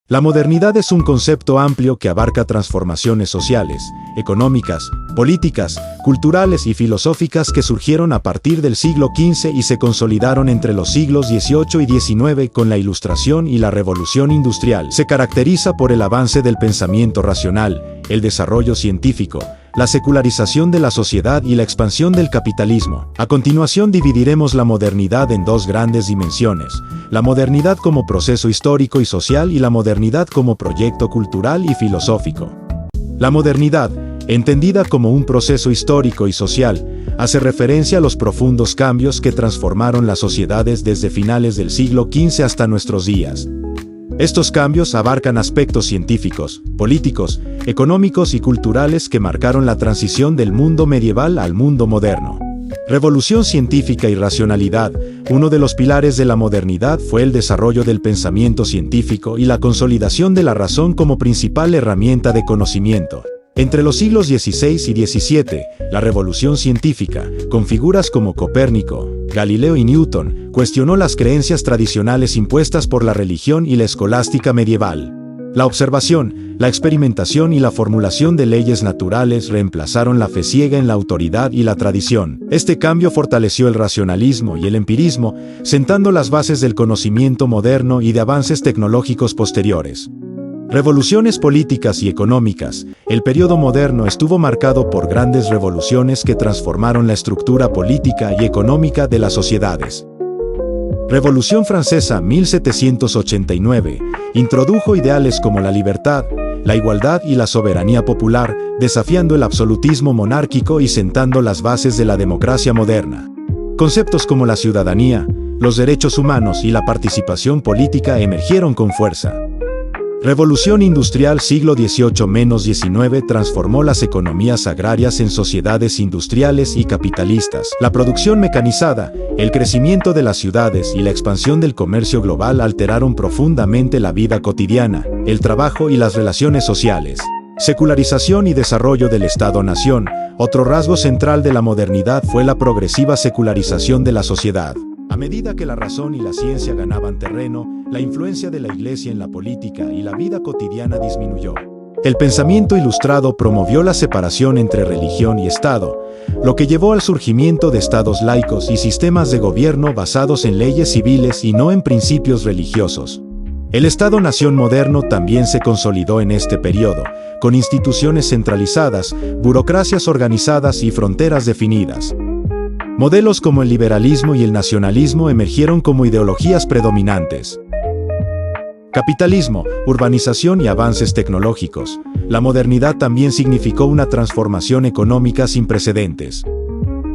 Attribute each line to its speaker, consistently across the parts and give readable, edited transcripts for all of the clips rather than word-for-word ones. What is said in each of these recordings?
Speaker 1: La modernidad es un concepto amplio que abarca transformaciones sociales, económicas, políticas, culturales y filosóficas que surgieron a partir del siglo XV y se consolidaron entre los siglos XVIII y XIX con la Ilustración y la Revolución Industrial. Se caracteriza por el avance del pensamiento racional, el desarrollo científico, la secularización de la sociedad y la expansión del capitalismo. A continuación dividiremos la modernidad en dos grandes dimensiones: la modernidad como proceso histórico y social y la modernidad como proyecto cultural y filosófico. La modernidad, entendida como un proceso histórico y social, hace referencia a los profundos cambios que transformaron las sociedades desde finales del siglo XV hasta nuestros días. Estos cambios abarcan aspectos científicos, políticos, económicos y culturales que marcaron la transición del mundo medieval al mundo moderno. Revolución científica y racionalidad. Uno de los pilares de la modernidad fue el desarrollo del pensamiento científico y la consolidación de la razón como principal herramienta de conocimiento. Entre los siglos XVI y XVII, la revolución científica, con figuras como Copérnico, Galileo y Newton, cuestionó las creencias tradicionales impuestas por la religión y la escolástica medieval. La observación, la experimentación y la formulación de leyes naturales reemplazaron la fe ciega en la autoridad y la tradición. Este cambio fortaleció el racionalismo y el empirismo, sentando las bases del conocimiento moderno y de avances tecnológicos posteriores. Revoluciones políticas y económicas. El periodo moderno estuvo marcado por grandes revoluciones que transformaron la estructura política y económica de las sociedades. Revolución Francesa 1789 introdujo ideales como la libertad, la igualdad y la soberanía popular, desafiando el absolutismo monárquico y sentando las bases de la democracia moderna. Conceptos como la ciudadanía, los derechos humanos y la participación política emergieron con fuerza. Revolución Industrial siglo XVIII-XIX transformó las economías agrarias en sociedades industriales y capitalistas. La producción mecanizada, el crecimiento de las ciudades y la expansión del comercio global alteraron profundamente la vida cotidiana, el trabajo y las relaciones sociales. Secularización y desarrollo del Estado-Nación. Otro rasgo central de la modernidad fue la progresiva secularización de la sociedad. A medida que la razón y la ciencia ganaban terreno, la influencia de la Iglesia en la política y la vida cotidiana disminuyó. El pensamiento ilustrado promovió la separación entre religión y Estado, lo que llevó al surgimiento de estados laicos y sistemas de gobierno basados en leyes civiles y no en principios religiosos. El Estado-Nación moderno también se consolidó en este periodo, con instituciones centralizadas, burocracias organizadas y fronteras definidas. Modelos como el liberalismo y el nacionalismo emergieron como ideologías predominantes. Capitalismo, urbanización y avances tecnológicos. La modernidad también significó una transformación económica sin precedentes.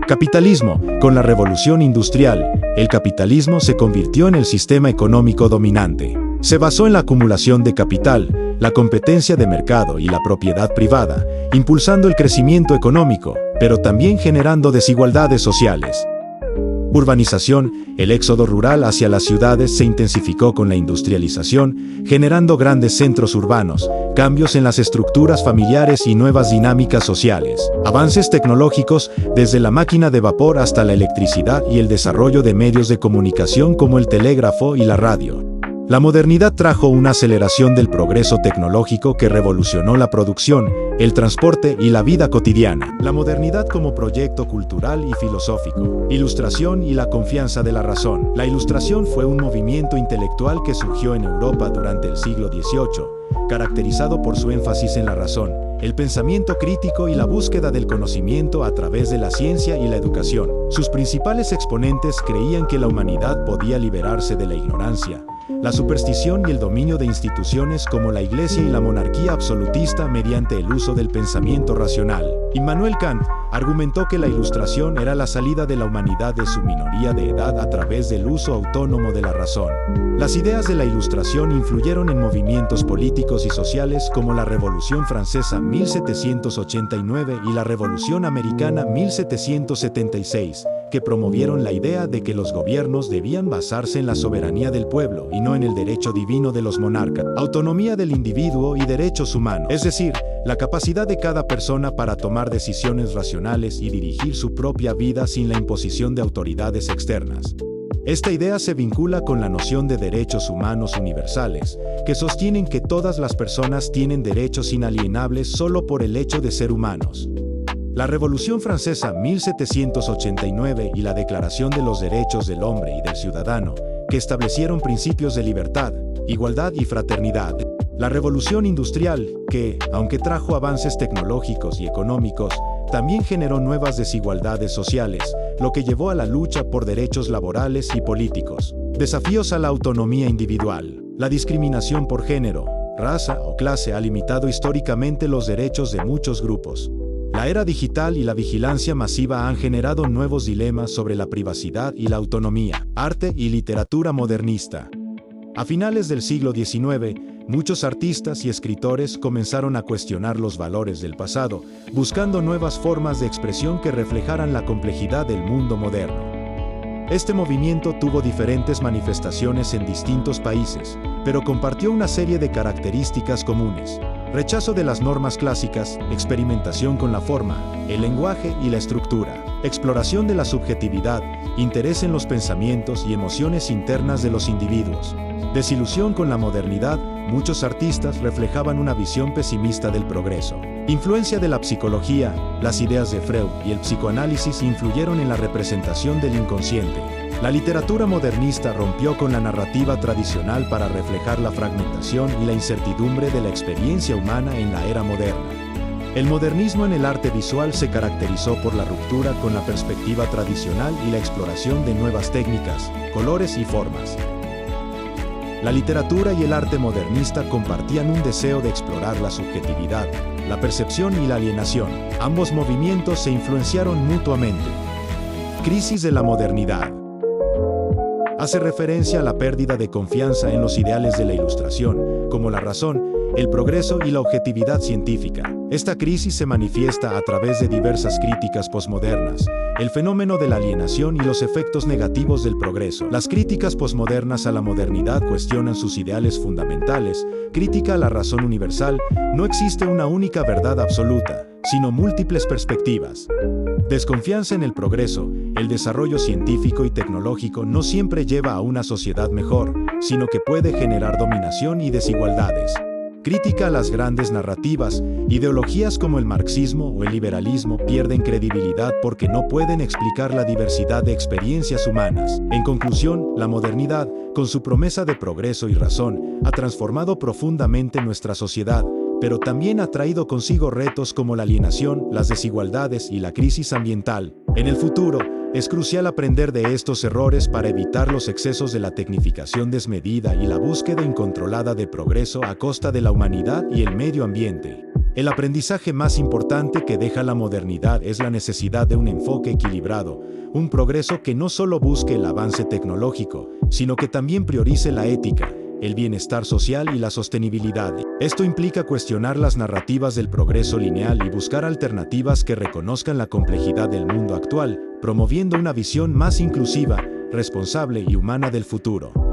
Speaker 1: Capitalismo. Con la revolución industrial, el capitalismo se convirtió en el sistema económico dominante. Se basó en la acumulación de capital, la competencia de mercado y la propiedad privada, impulsando el crecimiento económico, pero también generando desigualdades sociales. Urbanización. El éxodo rural hacia las ciudades se intensificó con la industrialización, generando grandes centros urbanos, cambios en las estructuras familiares y nuevas dinámicas sociales. Avances tecnológicos, desde la máquina de vapor hasta la electricidad y el desarrollo de medios de comunicación como el telégrafo y la radio. La modernidad trajo una aceleración del progreso tecnológico que revolucionó la producción, el transporte y la vida cotidiana. La modernidad como proyecto cultural y filosófico. Ilustración y la confianza de la razón. La Ilustración fue un movimiento intelectual que surgió en Europa durante el siglo XVIII, caracterizado por su énfasis en la razón, el pensamiento crítico y la búsqueda del conocimiento a través de la ciencia y la educación. Sus principales exponentes creían que la humanidad podía liberarse de la ignorancia, la superstición y el dominio de instituciones como la Iglesia y la monarquía absolutista mediante el uso del pensamiento racional. Immanuel Kant argumentó que la Ilustración era la salida de la humanidad de su minoría de edad a través del uso autónomo de la razón. Las ideas de la Ilustración influyeron en movimientos políticos y sociales como la Revolución Francesa 1789 y la Revolución Americana 1776, que promovieron la idea de que los gobiernos debían basarse en la soberanía del pueblo y no en el derecho divino de los monarcas. Autonomía del individuo y derechos humanos, es decir, la capacidad de cada persona para tomar decisiones racionales y dirigir su propia vida sin la imposición de autoridades externas. Esta idea se vincula con la noción de derechos humanos universales, que sostienen que todas las personas tienen derechos inalienables solo por el hecho de ser humanos. La Revolución Francesa 1789 y la Declaración de los Derechos del Hombre y del Ciudadano, que establecieron principios de libertad, igualdad y fraternidad. La Revolución Industrial, que, aunque trajo avances tecnológicos y económicos, también generó nuevas desigualdades sociales, lo que llevó a la lucha por derechos laborales y políticos. Desafíos a la autonomía individual. La discriminación por género, raza o clase ha limitado históricamente los derechos de muchos grupos. La era digital y la vigilancia masiva han generado nuevos dilemas sobre la privacidad y la autonomía. Arte y literatura modernista. A finales del siglo XIX, muchos artistas y escritores comenzaron a cuestionar los valores del pasado, buscando nuevas formas de expresión que reflejaran la complejidad del mundo moderno. Este movimiento tuvo diferentes manifestaciones en distintos países, pero compartió una serie de características comunes: rechazo de las normas clásicas, experimentación con la forma, el lenguaje y la estructura, exploración de la subjetividad, interés en los pensamientos y emociones internas de los individuos. Desilusión con la modernidad, muchos artistas reflejaban una visión pesimista del progreso. Influencia de la psicología, las ideas de Freud y el psicoanálisis influyeron en la representación del inconsciente. La literatura modernista rompió con la narrativa tradicional para reflejar la fragmentación y la incertidumbre de la experiencia humana en la era moderna. El modernismo en el arte visual se caracterizó por la ruptura con la perspectiva tradicional y la exploración de nuevas técnicas, colores y formas. La literatura y el arte modernista compartían un deseo de explorar la subjetividad, la percepción y la alienación. Ambos movimientos se influenciaron mutuamente. Crisis de la modernidad. Hace referencia a la pérdida de confianza en los ideales de la Ilustración, como la razón, el progreso y la objetividad científica. Esta crisis se manifiesta a través de diversas críticas posmodernas, el fenómeno de la alienación y los efectos negativos del progreso. Las críticas posmodernas a la modernidad cuestionan sus ideales fundamentales. Crítica a la razón universal: no existe una única verdad absoluta, sino múltiples perspectivas. Desconfianza en el progreso: el desarrollo científico y tecnológico no siempre lleva a una sociedad mejor, sino que puede generar dominación y desigualdades. Crítica a las grandes narrativas: ideologías como el marxismo o el liberalismo pierden credibilidad porque no pueden explicar la diversidad de experiencias humanas. En conclusión, la modernidad, con su promesa de progreso y razón, ha transformado profundamente nuestra sociedad, pero también ha traído consigo retos como la alienación, las desigualdades y la crisis ambiental. En el futuro, es crucial aprender de estos errores para evitar los excesos de la tecnificación desmedida y la búsqueda incontrolada de progreso a costa de la humanidad y el medio ambiente. El aprendizaje más importante que deja la modernidad es la necesidad de un enfoque equilibrado, un progreso que no solo busque el avance tecnológico, sino que también priorice la ética, el bienestar social y la sostenibilidad. Esto implica cuestionar las narrativas del progreso lineal y buscar alternativas que reconozcan la complejidad del mundo actual, promoviendo una visión más inclusiva, responsable y humana del futuro.